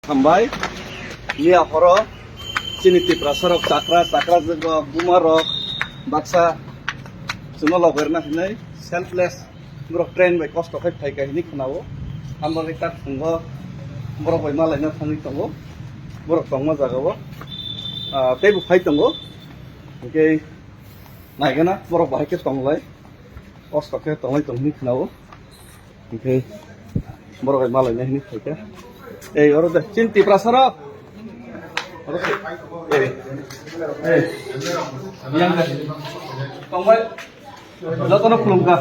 Sampai ini horo sini tipra sarok cakra juga bumarok baksa semua loker nah ini selfless borok train by cost of kai ini kenapa ambil ikat tunggu borok by malainya tangi tunggu borok tunggu jaga tebu kai tunggu oke naik na borok bahaya ke tunggu lagi cost of kai tunggu ini kenapa oke borok by malainya ini kai orang dah cinti prasarok yang tonggal jatuh nak pelungkah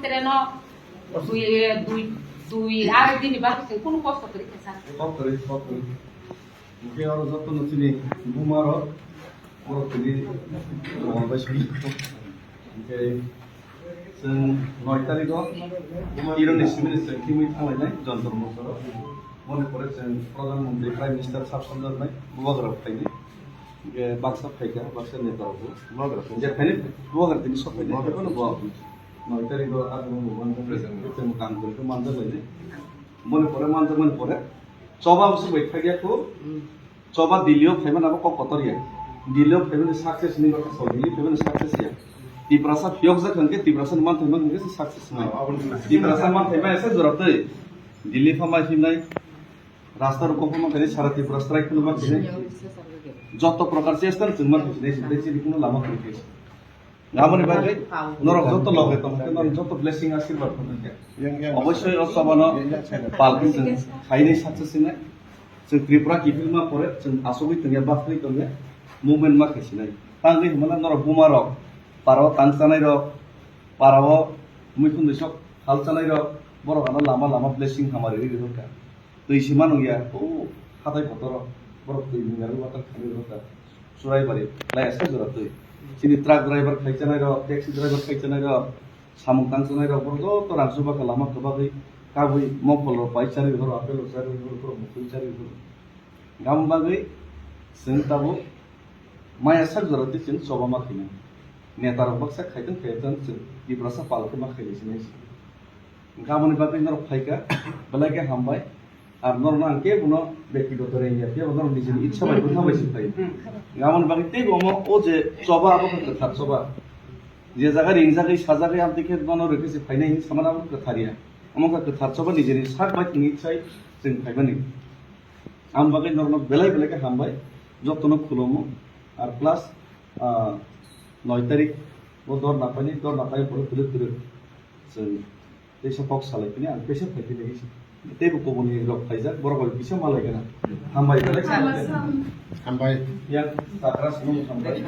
ham দুই আর দিন বাকি কোনো কষ্ট করি sir Mungkin orang satu nanti ni bumaro orang tadi orang bersih. Mungkin sen noitari ko iron estimate sen kimi thalai nai jantar mosoro mone pore sen pradhan mantri prime minister sab sundar nai bubagar thaini baksa phaika baksa neta ko bubagar je phane bubagar tini sob phane ko no bubagar noitari ko adu mon president ko sen kam ko manjar lai mone pore coba musuh baik lagi aku coba dilio payment apa kok kotor ya dilio payment sukses nih kok so dilio payment sukses ya di perasa fiok zak kan di perasa man payment kan sukses nih di perasa man payment ऐसे जरूरत है दिल्ली फमा हिमनाई रास्ता रुको फमा कने सारा ती प्रस्ताव strike नु माने যত প্রকার চেষ্টান তুমি দেশে কোনো লাভ করতে গামনি বাইরে নরক যত লগে তোমাকে নরক যত ব্লেসিং আশীর্বাদ তোমাকে অবশ্যই অসবানো পালকি जों খাইনি সাকসেসিনা जों ত্রিপুরা কিফিলমা পরে जों আসবি তঙ্গে বাফরি তঙ্গে মুভমেন্ট মা খাইছিনাই তাঙ্গি মানে নরক বুমারক পারাও তাংসানাই রক পারাও মুইখুন দেশক হালচানাই রক বড় গানা লামা ব্লেসিং হামারে রি রকা তুই সীমা নগিয়া ও খাতাই ফতর বড় তুই মিনারু বাতা খালি রকা সুরাই বাড়ি লাই এসে জরা তুই sini truck driver খাইছানাই রক ট্যাক্সি ড্রাইভার খাইছানাই রক সামুং তাংসানাই রক বড় তো রাজসভা লামা কবাগৈ কাবুই মফল পাইচারি ঘর আপেল চারি ঘর মুখুইচারি ঘর গামবাগৈ जों ताबो माया sak जरति जों सभा माखिना नेतार बक्सा खाइदों जों दिब्रासा पालके माखाइसिनाय गामनि बागै नर फाइका बलाके हामबाय আর নরনা আনকে বুনো ব্যক্তিগত রেঞ্জা কে বদন নিজের ইচ্ছা বাই কথা বাইছি পাই গামন বাকি তে গম ও যে সবা আবকে কথা সবা যে জায়গা রিং জায়গা সাজাগে আম দেখে বনো রেখেছে ফাইনাই সামানা কথারিয়া আমকা কথা সবা নিজের সাক বাই তিনি ইচ্ছাই जों ফাইবানি আম বাকি নরনা বেলাই বেলাকে হামবাই যতন খুলমু আর প্লাস 9 তারিখ ও দর নাপাই পরে তুলে जों দেশে পক্ষ সালাইনি আর পেশা থাকি লাগেছি Tebu koboni rok faizak borok bisa malai kana hambai kala hambai yang takras nung hambai